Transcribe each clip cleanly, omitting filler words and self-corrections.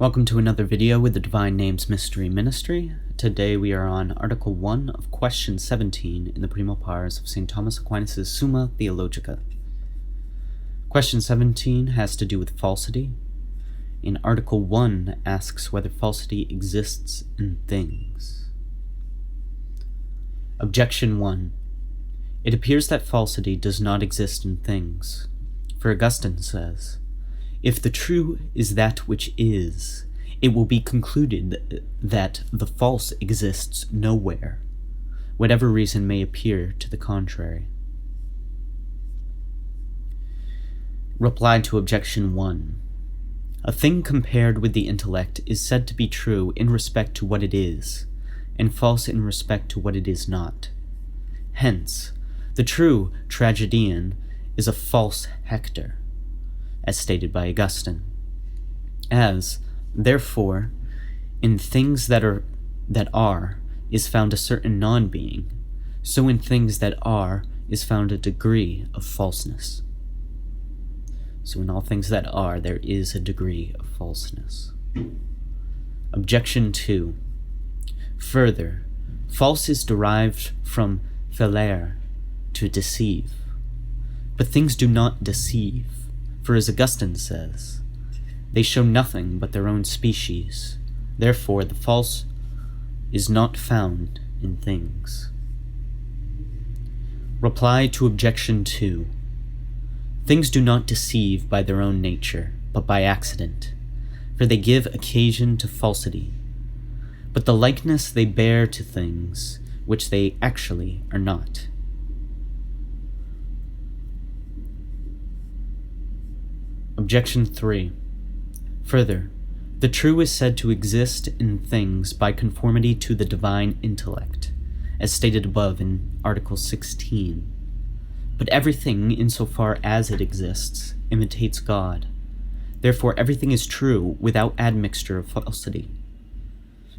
Welcome to another video with the Divine Names Mystery Ministry. Today we are on Article 1 of Question 17 in the Primo Pars of St. Thomas Aquinas' Summa Theologica. Question 17 has to do with falsity. In Article 1 asks whether falsity exists in things. Objection 1. It appears that falsity does not exist in things. For Augustine says, "If the true is that which is, it will be concluded that the false exists nowhere, whatever reason may appear to the contrary." Reply to Objection 1. A thing compared with the intellect is said to be true in respect to what it is, and false in respect to what it is not. Hence, the true tragedian is a false Hector, as stated by Augustine. As, therefore, in things that are is found a certain non-being, so in things that are is found a degree of falseness. So in all things that are, there is a degree of falseness. Objection 2. Further, false is derived from fellere, to deceive. But things do not deceive, for as Augustine says, they show nothing but their own species. Therefore, the false is not found in things. Reply to Objection 2. Things do not deceive by their own nature, but by accident, for they give occasion to falsity. But the likeness they bear to things, which they actually are not. Objection 3. Further, the true is said to exist in things by conformity to the divine intellect, as stated above in Article 16. But everything, insofar as it exists, imitates God. Therefore, everything is true without admixture of falsity,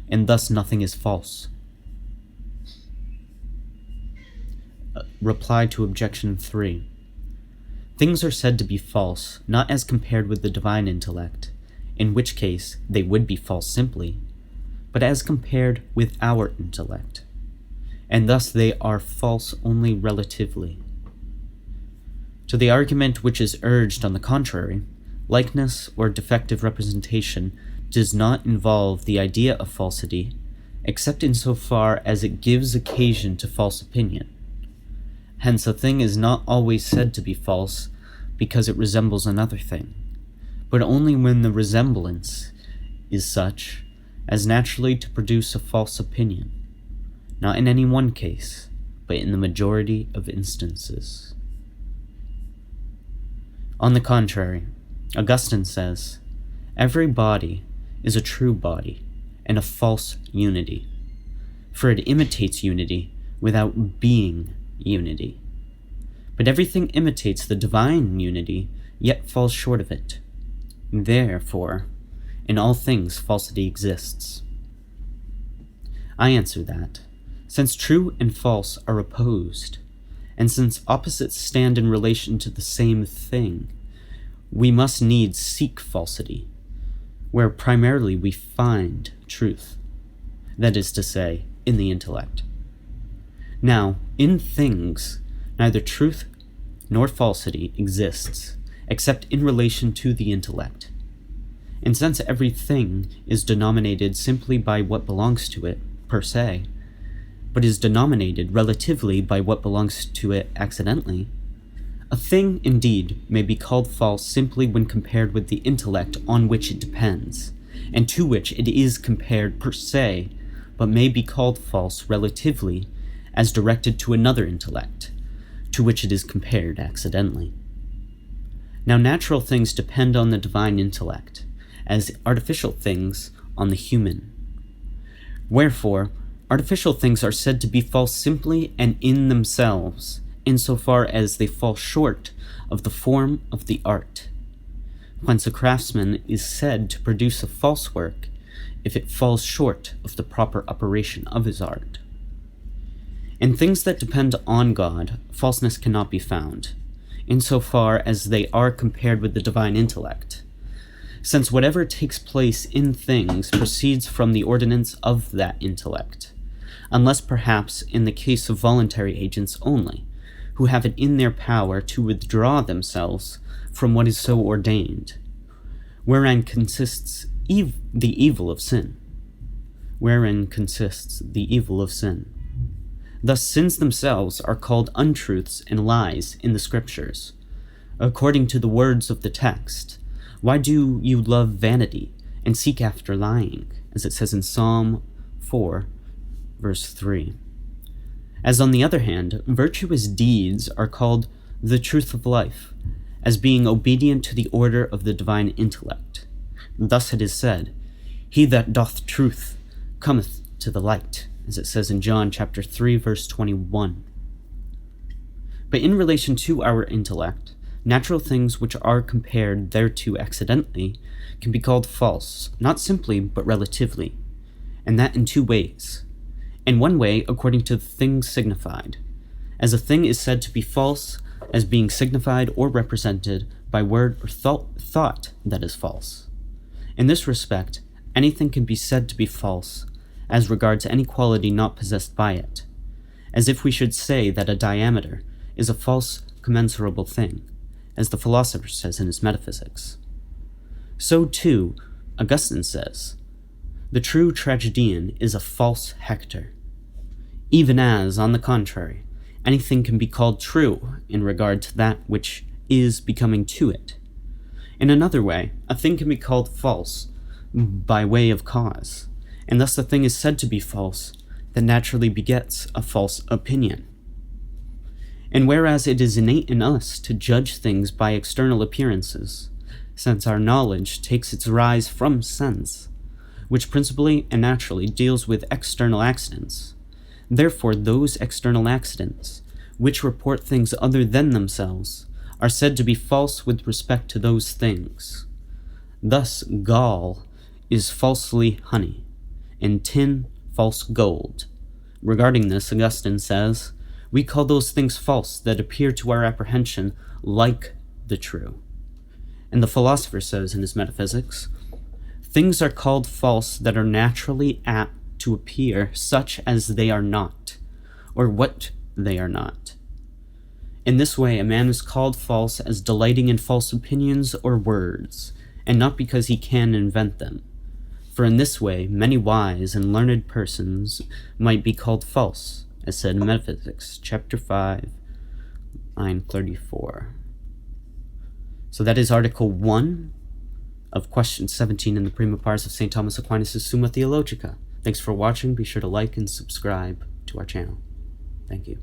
and thus nothing is false. Reply to Objection 3. Things are said to be false, not as compared with the divine intellect, in which case they would be false simply, but as compared with our intellect, and thus they are false only relatively. To the argument which is urged on the contrary, likeness or defective representation does not involve the idea of falsity, except insofar as it gives occasion to false opinion. Hence, a thing is not always said to be false because it resembles another thing, but only when the resemblance is such as naturally to produce a false opinion, not in any one case, but in the majority of instances. On the contrary, Augustine says, "Every body is a true body and a false unity, for it imitates unity without being unity. But everything imitates the divine unity, yet falls short of it. Therefore, in all things falsity exists." I answer that, since true and false are opposed, and since opposites stand in relation to the same thing, we must needs seek falsity, where primarily we find truth, that is to say, in the intellect. Now, in things, neither truth nor falsity exists, except in relation to the intellect. And since everything is denominated simply by what belongs to it, per se, but is denominated relatively by what belongs to it accidentally, a thing, indeed, may be called false simply when compared with the intellect on which it depends, and to which it is compared per se, but may be called false relatively as directed to another intellect, to which it is compared accidentally. Now, natural things depend on the divine intellect, as artificial things on the human. Wherefore, artificial things are said to be false simply and in themselves, insofar as they fall short of the form of the art. Whence a craftsman is said to produce a false work if it falls short of the proper operation of his art. In things that depend on God, falseness cannot be found, insofar as they are compared with the divine intellect, since whatever takes place in things proceeds from the ordinance of that intellect, unless perhaps in the case of voluntary agents only, who have it in their power to withdraw themselves from what is so ordained, wherein consists the evil of sin. Wherein consists the evil of sin. Thus sins themselves are called untruths and lies in the Scriptures. According to the words of the text, why do you love vanity and seek after lying, as it says in Psalm 4, verse 3. As on the other hand, virtuous deeds are called the truth of life, as being obedient to the order of the divine intellect. Thus it is said, he that doth truth cometh to the light, as it says in John chapter 3, verse 21. But in relation to our intellect, natural things which are compared thereto accidentally can be called false, not simply but relatively, and that in two ways. In one way, according to the thing signified, as a thing is said to be false as being signified or represented by word or thought that is false. In this respect, anything can be said to be false as regards any quality not possessed by it, as if we should say that a diameter is a false commensurable thing, as the philosopher says in his Metaphysics. So too, Augustine says, the true tragedian is a false Hector, even as, on the contrary, anything can be called true in regard to that which is becoming to it. In another way, a thing can be called false by way of cause, and thus the thing is said to be false that naturally begets a false opinion. And whereas it is innate in us to judge things by external appearances, since our knowledge takes its rise from sense, which principally and naturally deals with external accidents, therefore those external accidents, which report things other than themselves, are said to be false with respect to those things. Thus gall is falsely honey, and tin false gold. Regarding this, Augustine says, we call those things false that appear to our apprehension like the true. And the philosopher says in his Metaphysics, things are called false that are naturally apt to appear such as they are not, or what they are not. In this way, a man is called false as delighting in false opinions or words, and not because he can invent them. For in this way, many wise and learned persons might be called false, as said in Metaphysics, chapter 5, line 34. So that is Article 1 of question 17 in the Prima Pars of St. Thomas Aquinas' Summa Theologica. Thanks for watching. Be sure to like and subscribe to our channel. Thank you.